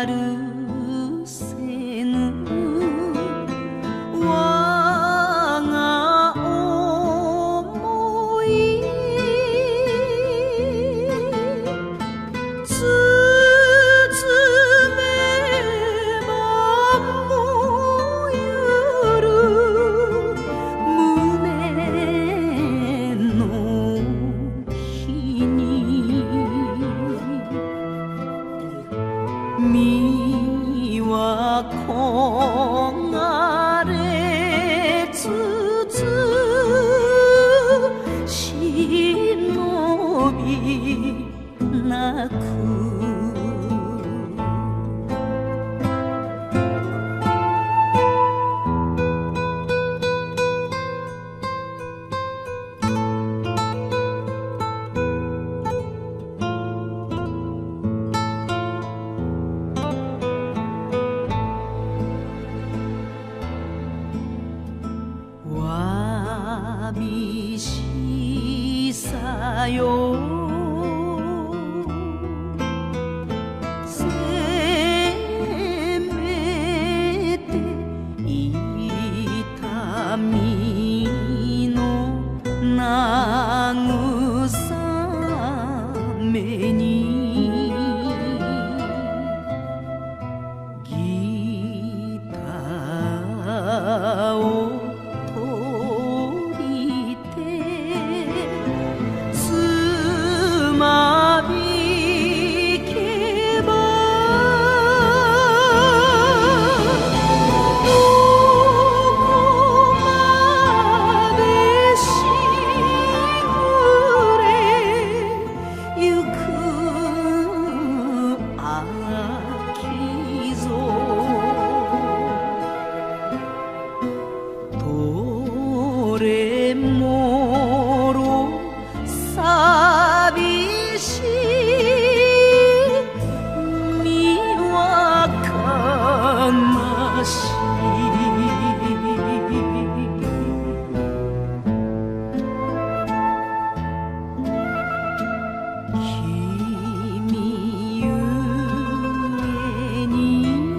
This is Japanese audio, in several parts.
るせぬ我が想い包めばもゆる胸の日に身は焦がれつつ忍びなくわびしさよせめて痛みの慰めにギターをどれもろ寂しい身は悲しい君ゆえに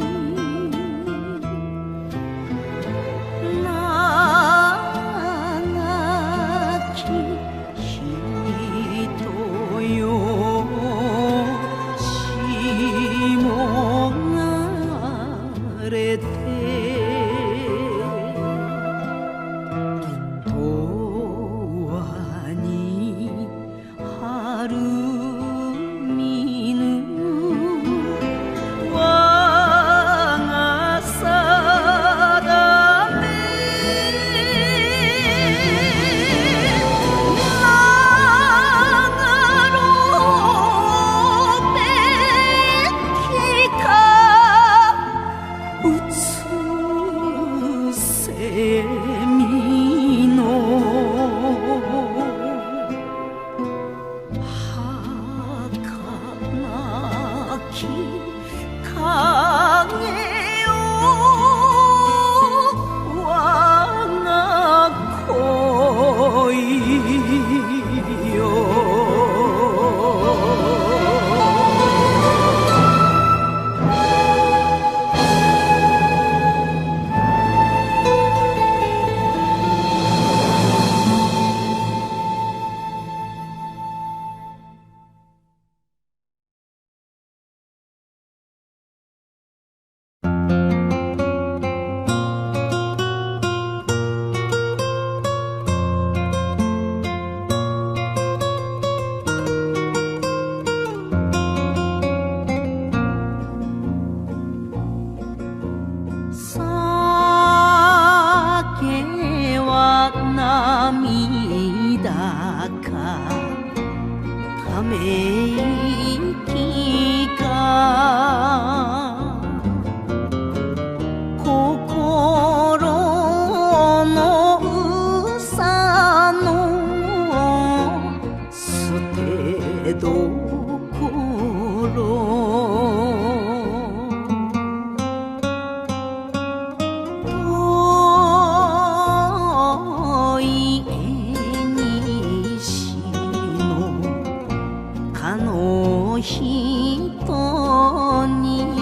涙かため息か心のうさの捨てどころ人に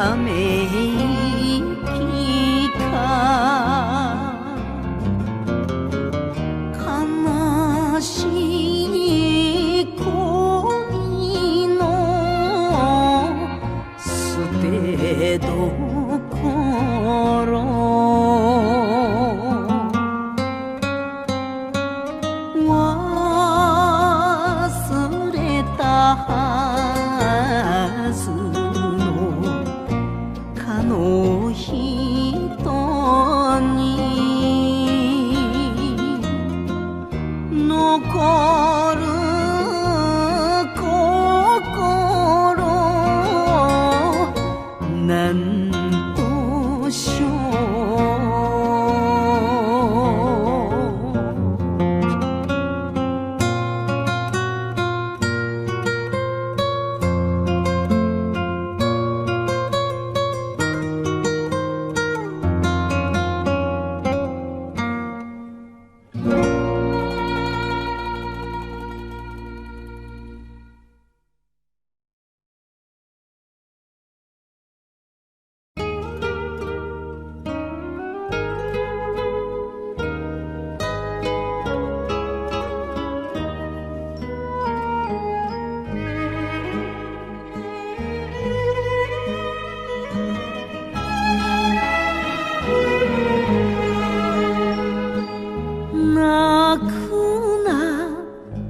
ため息か悲しい恋の捨てどころ忘れたはずのかの人に残る心なんとしょ泣くな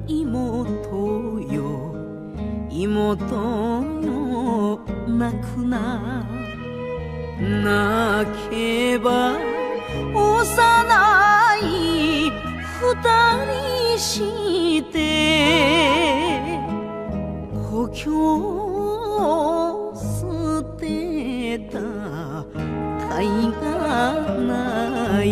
妹よ妹よ泣くな泣けば幼い二人して故郷を捨てた甲斐がない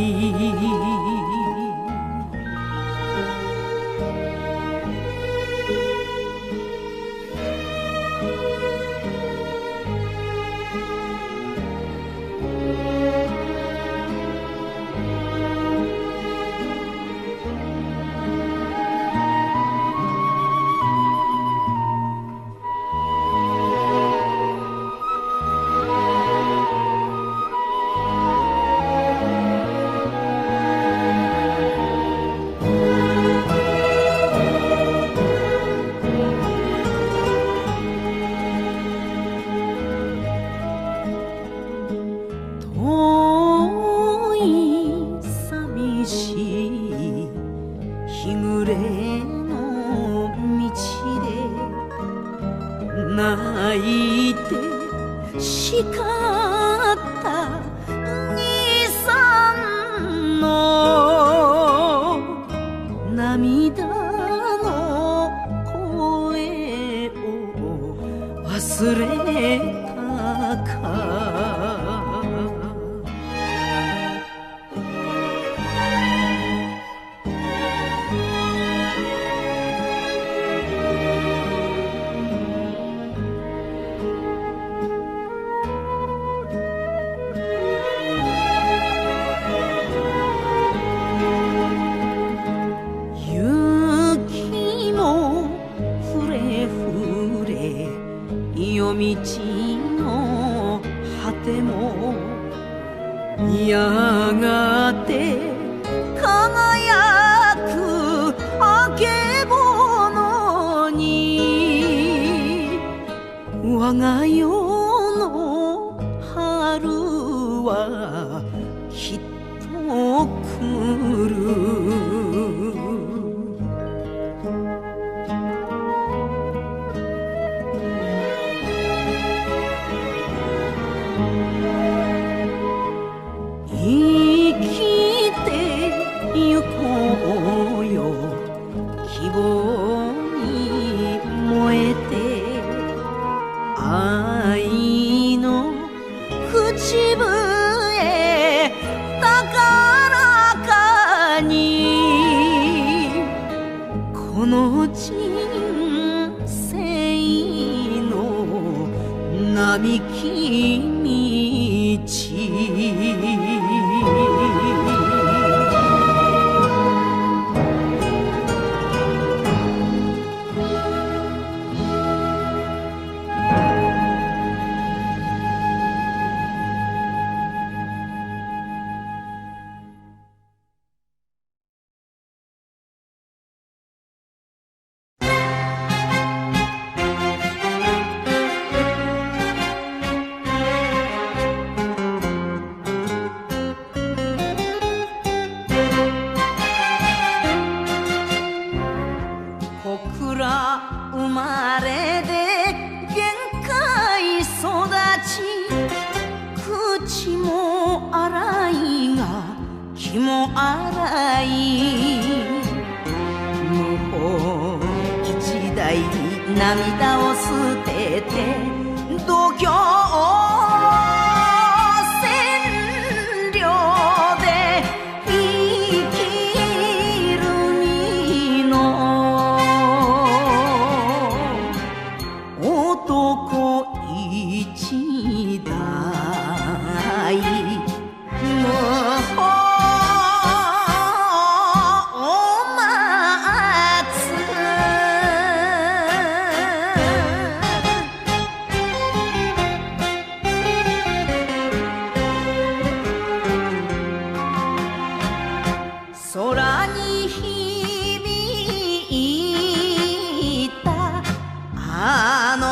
遠い寂しい日暮れの道で泣いて叱った兄さんの涙の声を忘れたか雪もふれふれ夜道の果てもやがて輝くあけぼのに我が世の春はきっと来る生きてゆこうよ希望に燃えて愛の口笛高らかにこの人生の並木道洗い無法一台涙を捨てて度胸千両で生きる身の男一代無法を待つ空に響いたあの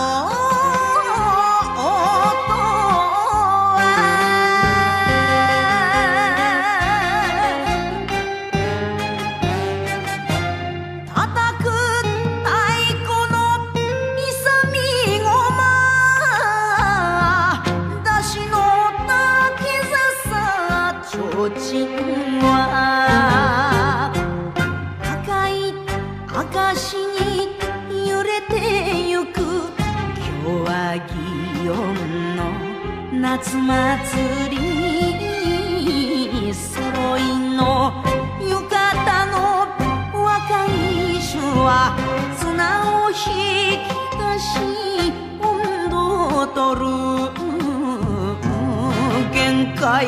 赤い証に揺れてゆく今日は祇園の夏祭り揃いの浴衣の若い衆は綱を引き出し温度を取る限界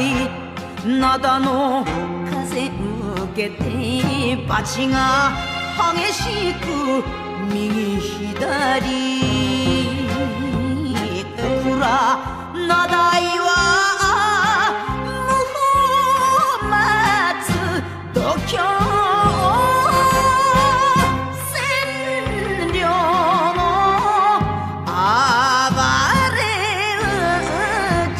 灘の風受けて鉢が激しく右左小倉名代は無法待つ度胸千両の暴れ打ち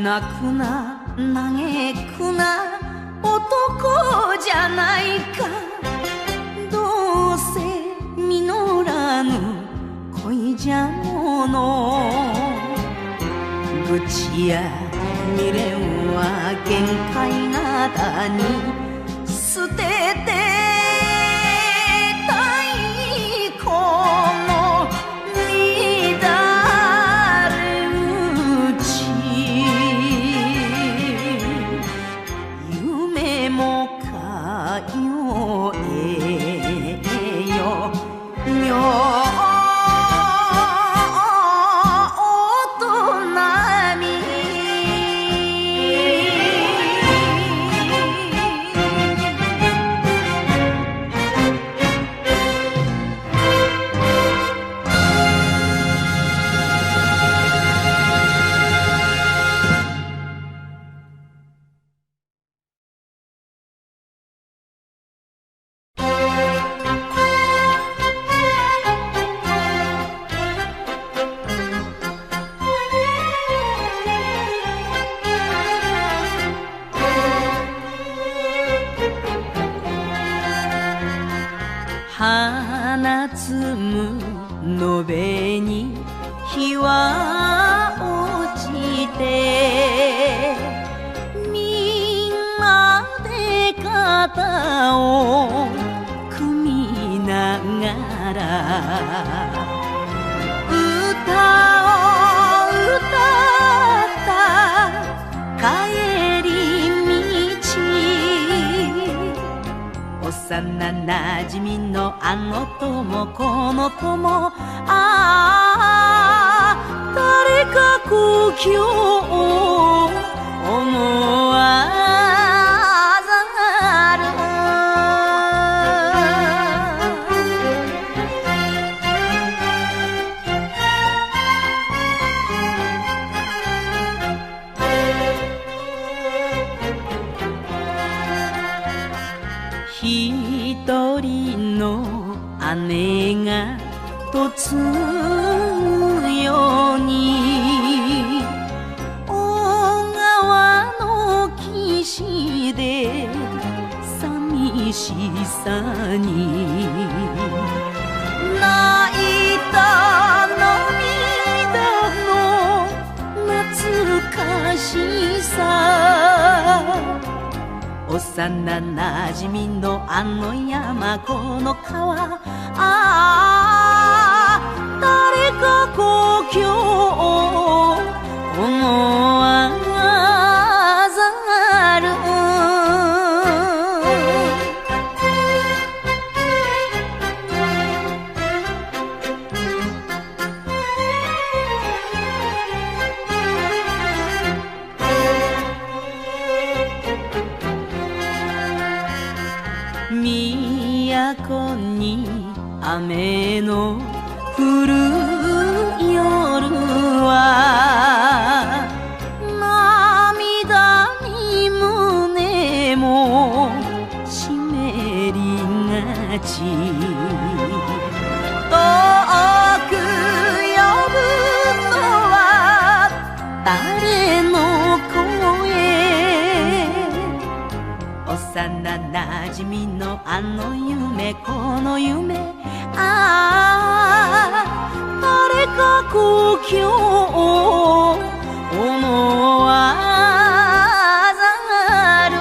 泣くな嘆くな男じゃないかどうせ実らぬ恋じゃもの愚痴や未練は限界灘に捨てて太鼓の乱れ打ち夢もかよえよ花摘むのべに日は落ちてみんなで肩を組みながら歌を歌った帰り道幼なじみのあの友この友誰か故郷を思わざる一人の姉が嫁ぐように小川の木しさ幼なじみのあの山この川誰か故郷思わざる都に雨の降る夜は涙に胸も湿りがち遠く呼ぶのは誰の声幼なじみのあの夢この夢誰か故郷思わざる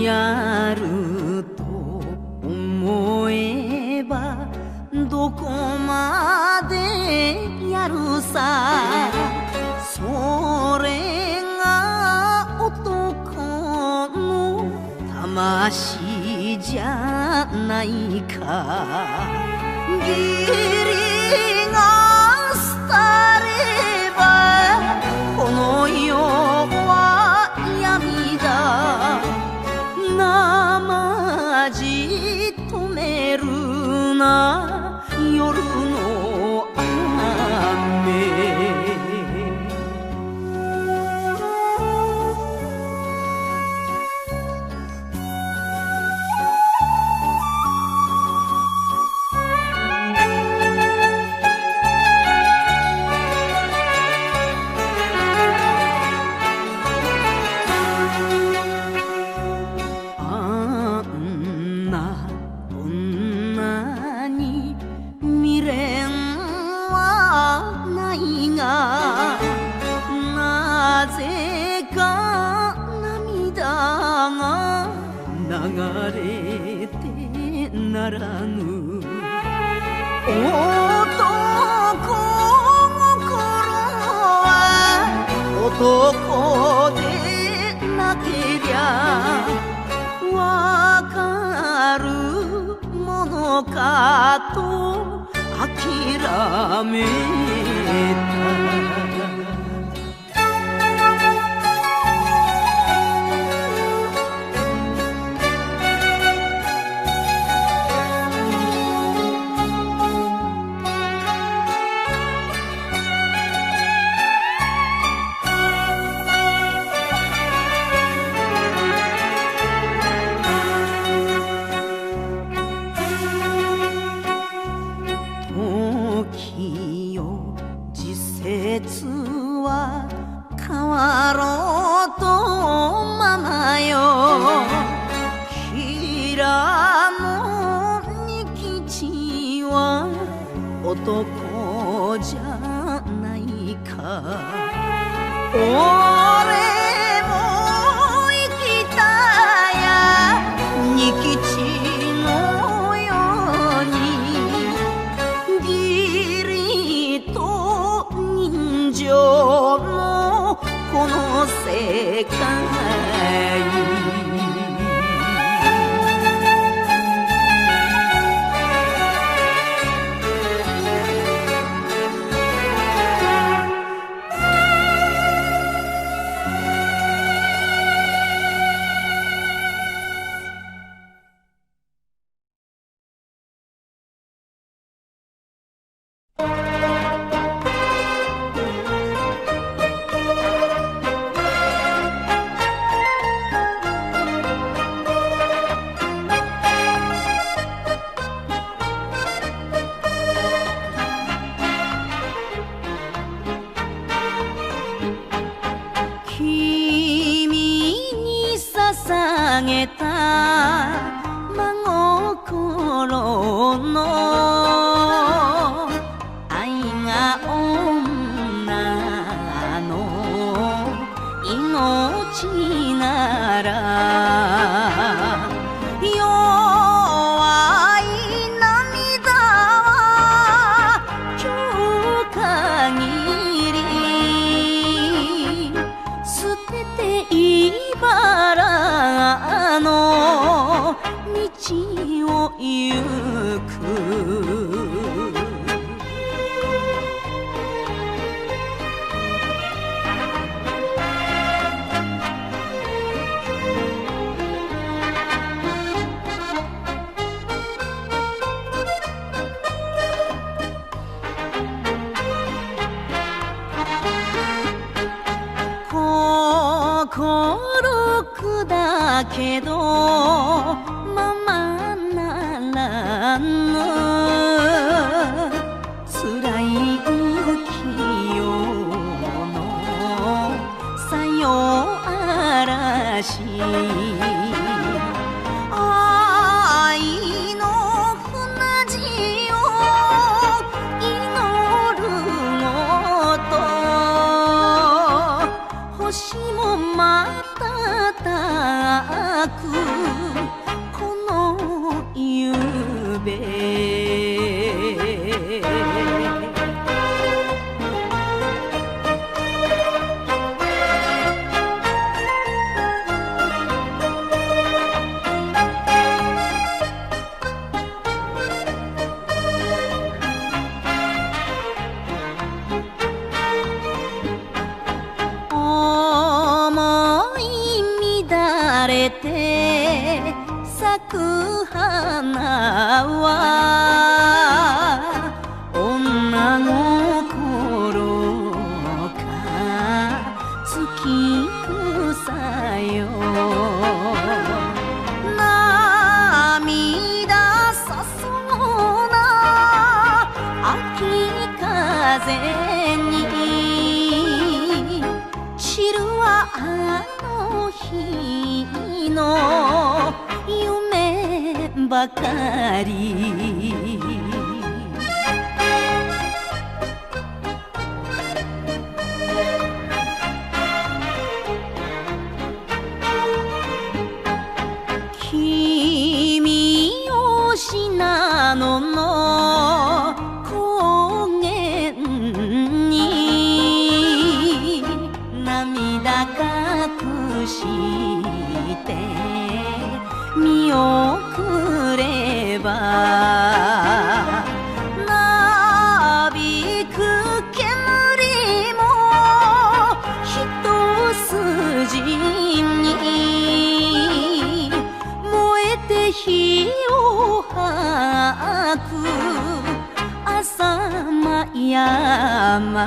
やると思えばどこまでやるさそれが男の魂じゃないか義理が廃ればこの世は闇だなまじとめるな夜の雨なぜか涙が流れてならぬ男心は男でなけりゃわかるものかと諦めた時よ時節は変わろうとままよ平野仁吉は男じゃないか俺も生きたや仁吉のように義理と人情のこの世界捧げた真心の愛が女の命なら弱い涙は今日限り捨てて茨の道を行く心砕けどままならぬ辛い浮世のさよ嵐愛の船路を祈るのと星も瞬くこの夕べれて咲く花は女心か月草よ涙さそうな秋風に知るはあの日の夢ばかり君を信濃の高原に涙隠して見送ればなびく煙も一筋に燃えて火を吐く浅間山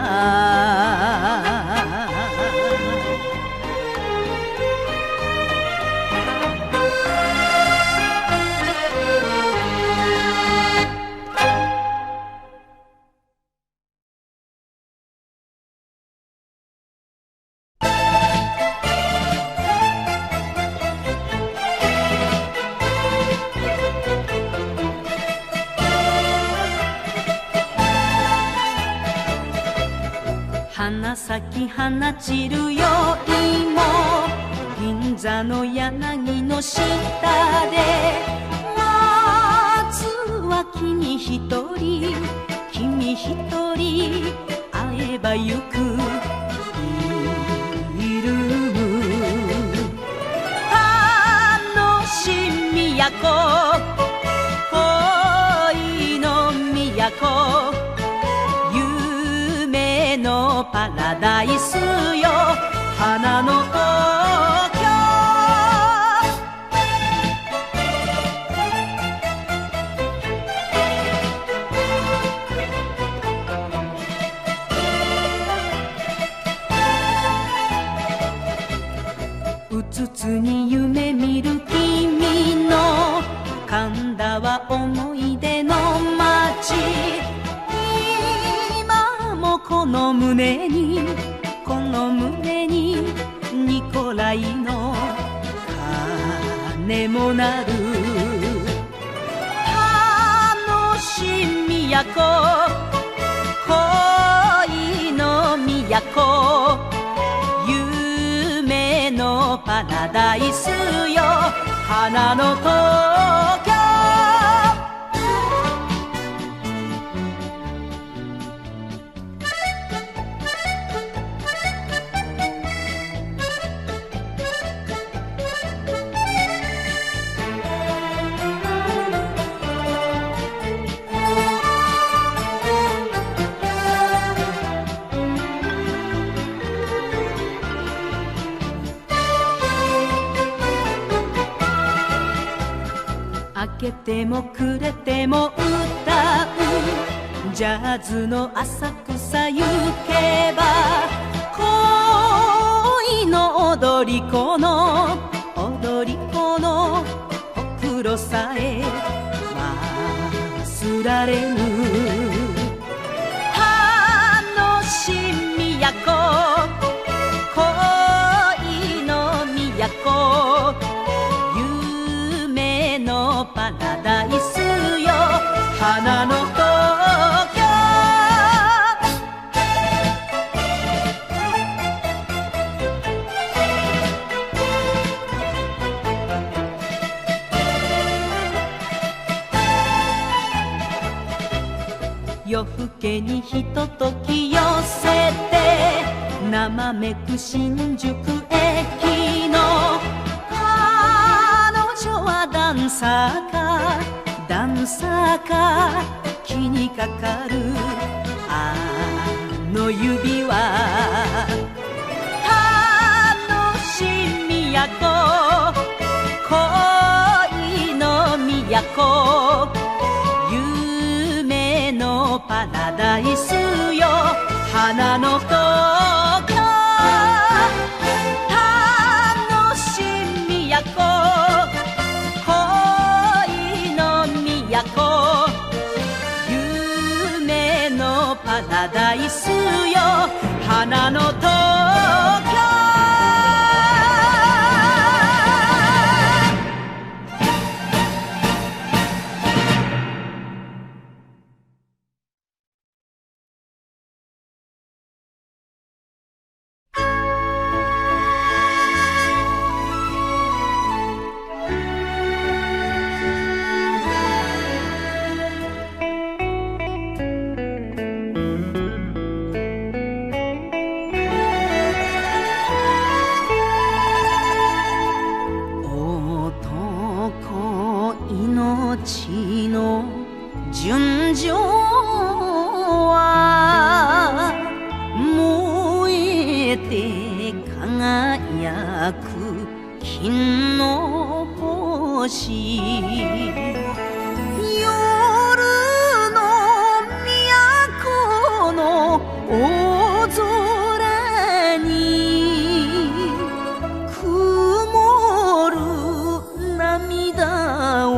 花咲き放ちるよりも銀座の柳の下で夏は君一人君一人会えばゆく楽しみやこ恋の都夢のパラダイスよ花の東京うつつに夢見る君の神田は思い出の街今もこの胸にニコライの鐘も鳴る楽しみやこ恋の都夢のパラダイスよ花の東京明けても暮れても歌うジャズの浅草行けば恋の踊り子のほくろさえ忘られぬ楽しみやこ恋の都パラダイスよ花の東京夜更けにひととき寄せて生めく新宿駅のダンサーか気にかかるあの指輪楽しみやこ恋の都夢のパラダイスよ花の東京楽しみやこ夢のパラダイスよ花の東京命の純情は燃えて輝く金の星夜の都の大空に曇る涙を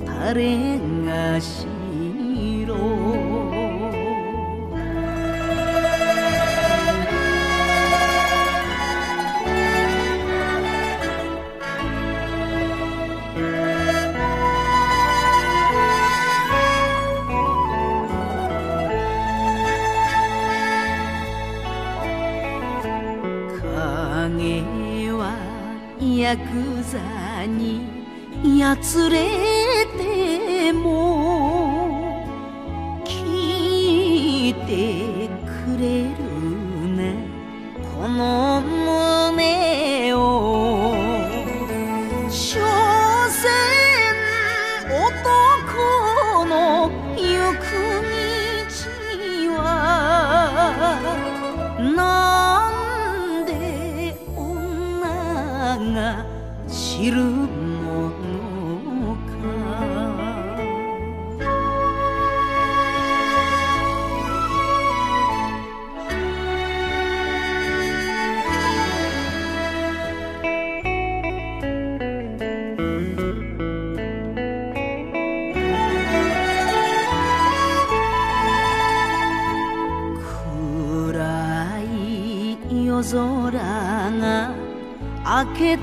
誰がしろ影はヤクザにやつれても聞いてくれるねこの胸を所詮男の行く道はなんで女が知るもの夜空が明けた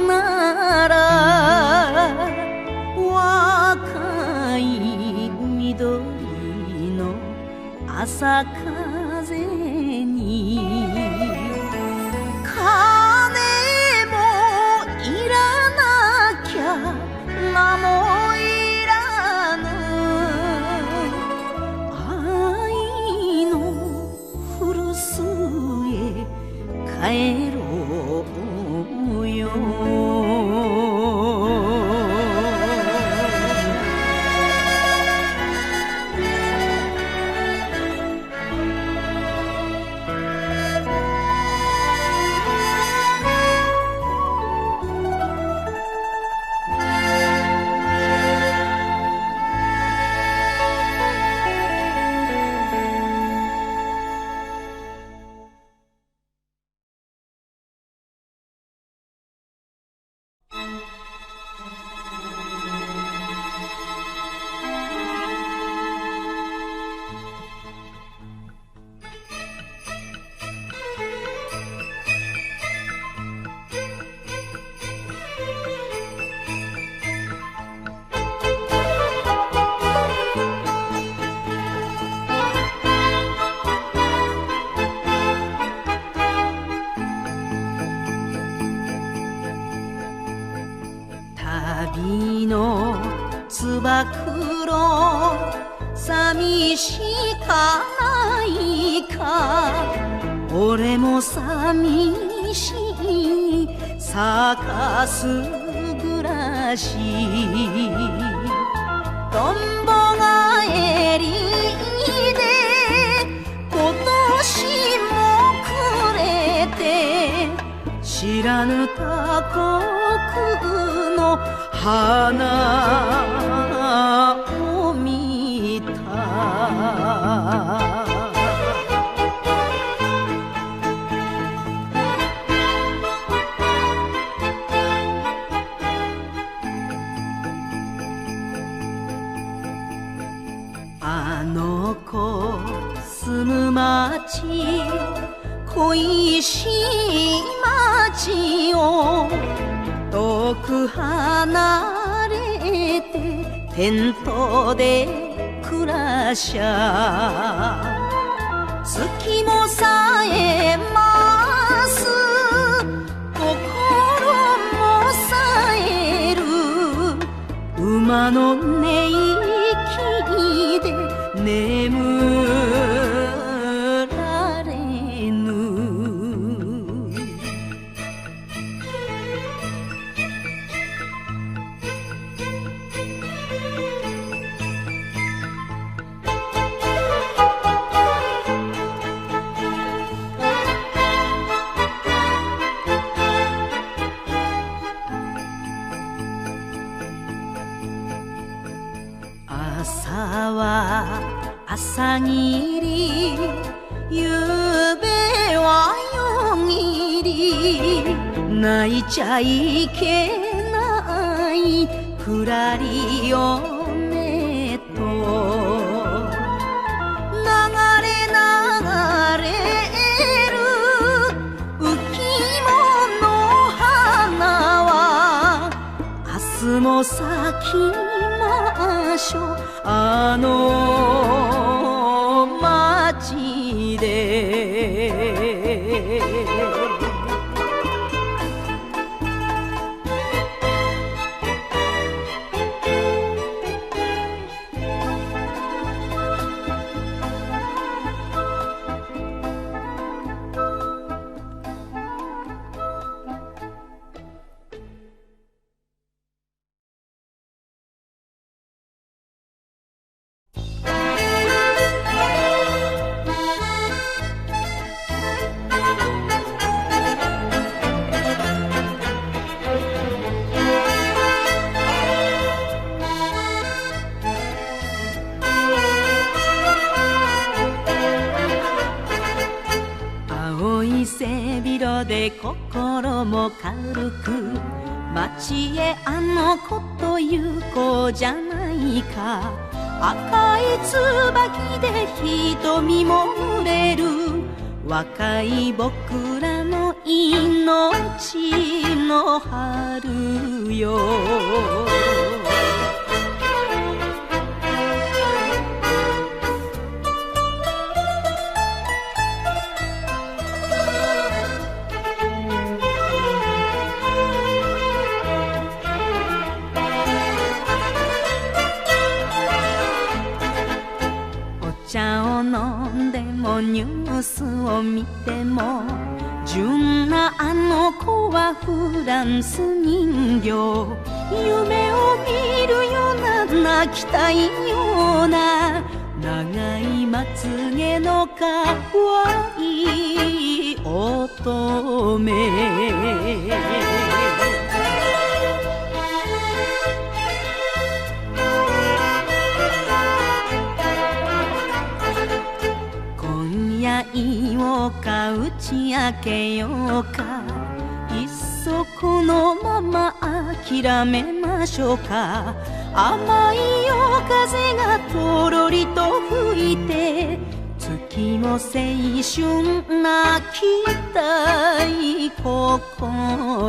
ななら若い緑の朝風に金もいらなきゃ名もいらぬ愛の古巣へ帰ろうよ旅のつば九郎寂しかないか俺も寂しいサーカス暮らしとんぼ帰りで今年もくれて知らぬ他国の花を見たあの子住む町恋しい町を遠く離れてテントで暮らしゃ月もさえます心もさえる馬の寝息で眠られぬ朝は朝霧夕べは夜霧泣いちゃいけないふらり嫁と流れ流れる浮雲の花は明日も咲きましょうあの町で背広で心も軽く街へあの子という子じゃないか赤い椿で瞳も濡れる若い僕らの命のの春よお茶を飲んでもニュースを見ても純なあの子はフランス人形夢を見るような泣きたいような長いまつげのかわいい乙女いをか打ち明けようかいっそこのまま諦めましょうか甘い夜風がとろりと吹いて月も青春泣きたい心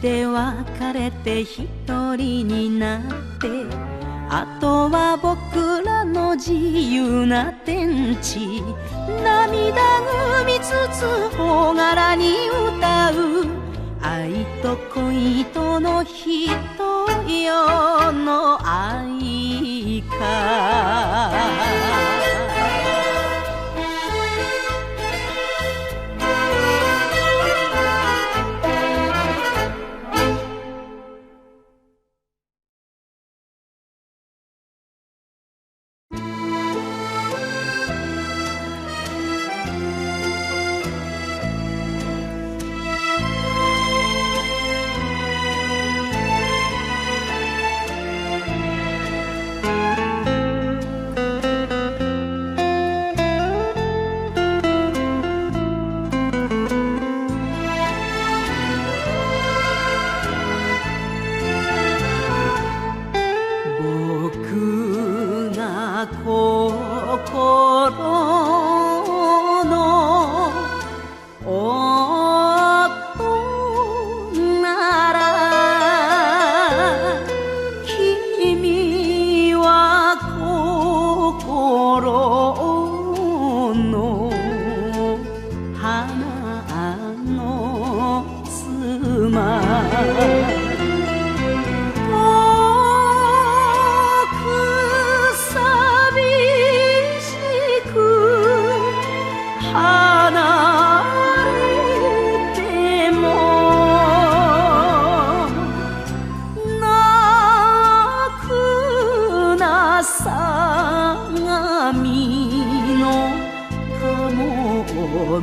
で別れて一人になってあとは僕らの自由な天地涙ぐみつつ朗らに歌う愛と恋との人よの愛か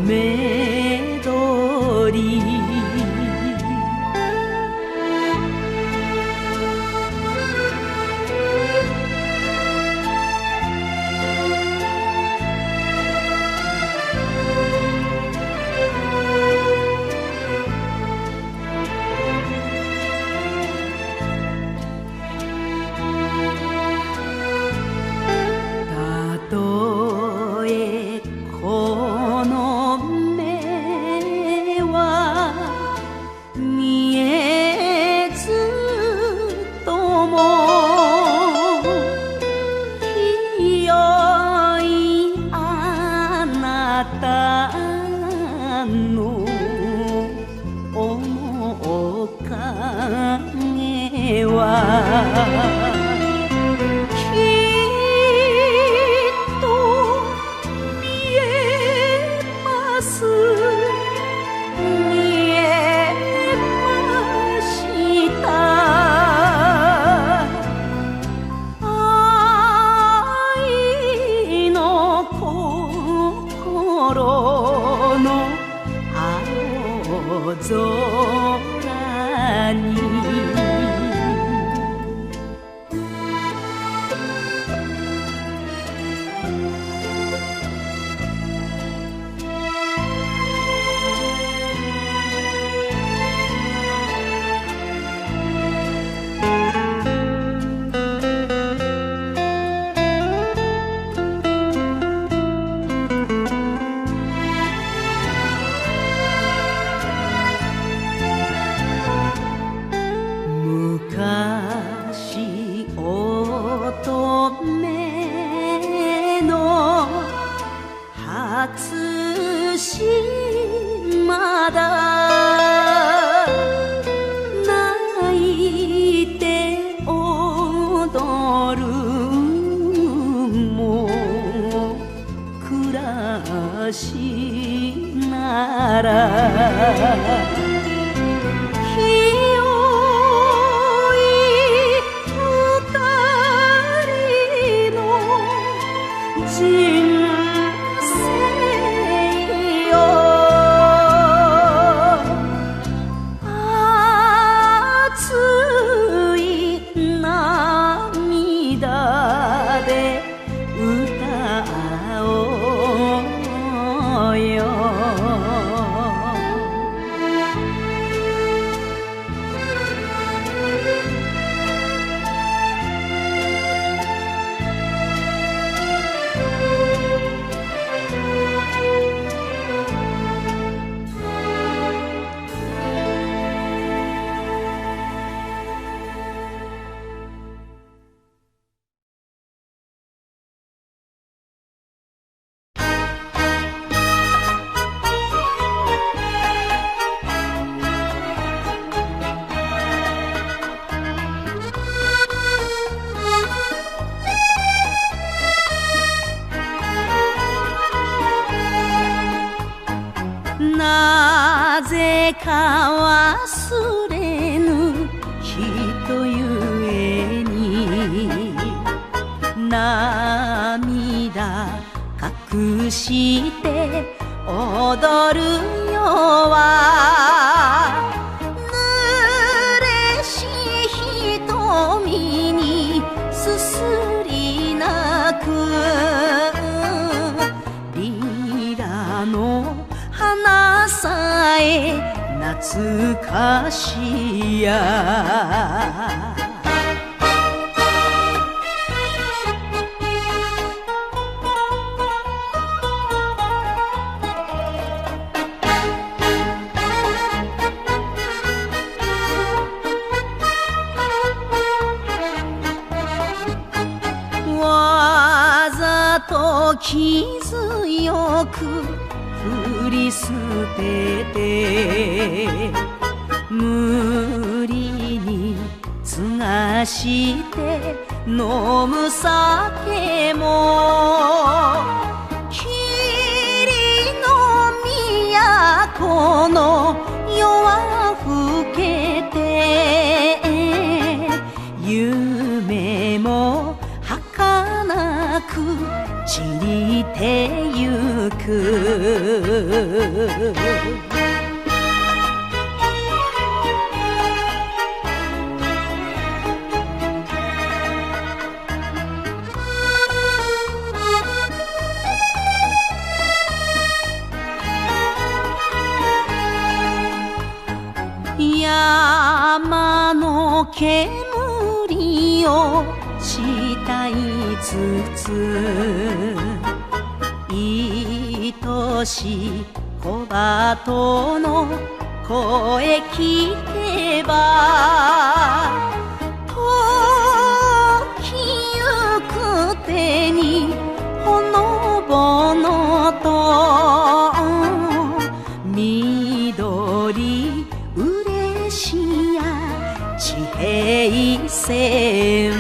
メドリたとえこの目は昔なら清い二人の人生よ熱い涙で歌おうよなぜか忘れぬ人ゆえに涙隠して踊るよは濡れし瞳にすすり泣くリラの花さえ懐かしやわざと傷よく振り捨てて無理に継がして飲む酒も霧の都の夜は更けて夢も儚く散りてゆく山の煙をしたいつつ愛しい小鳩の声聞けば時ゆく手にほのぼのと緑嬉しや地平線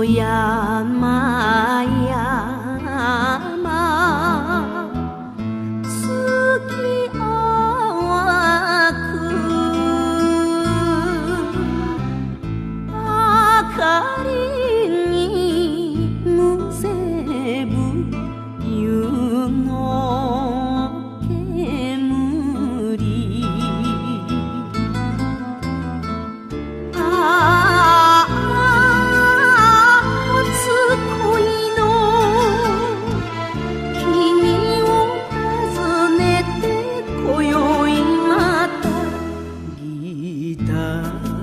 山々月淡く明かりにむせぶ湯の煙ギター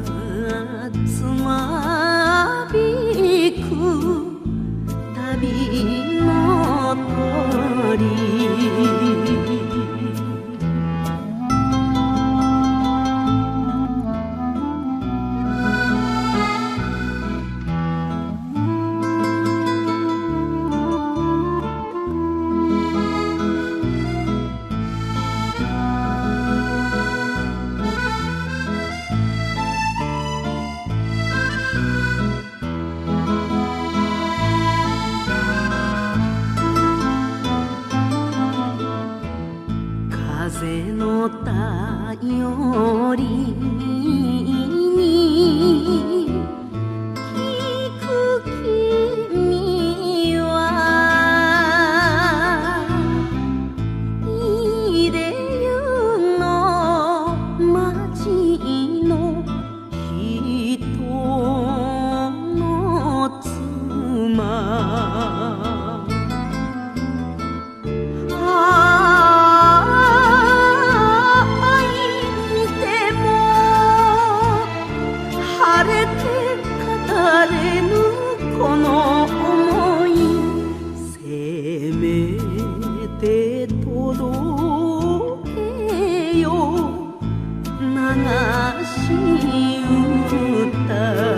しい歌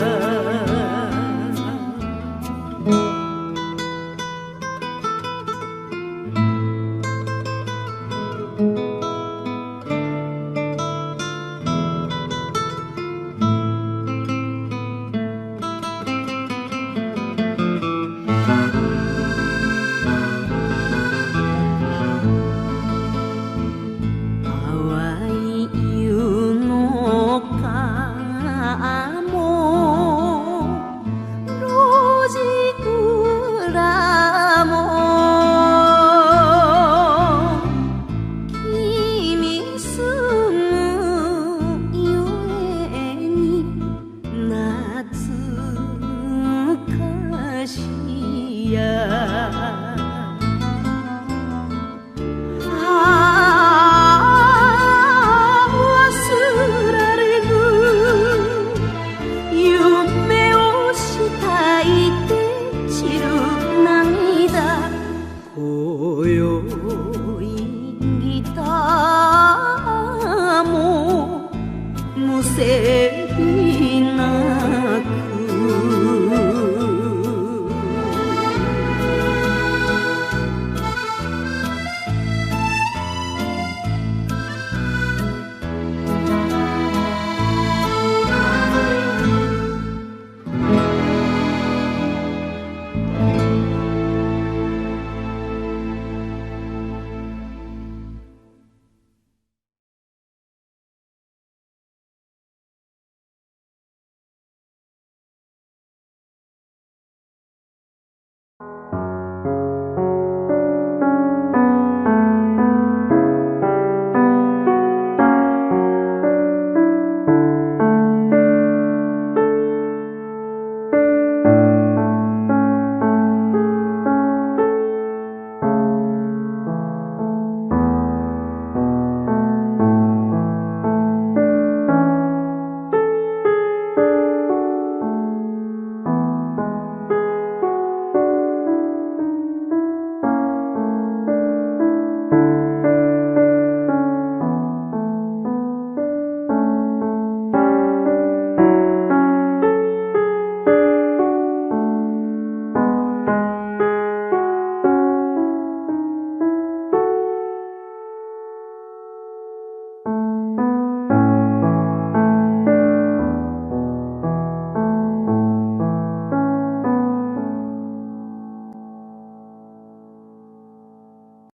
無声なく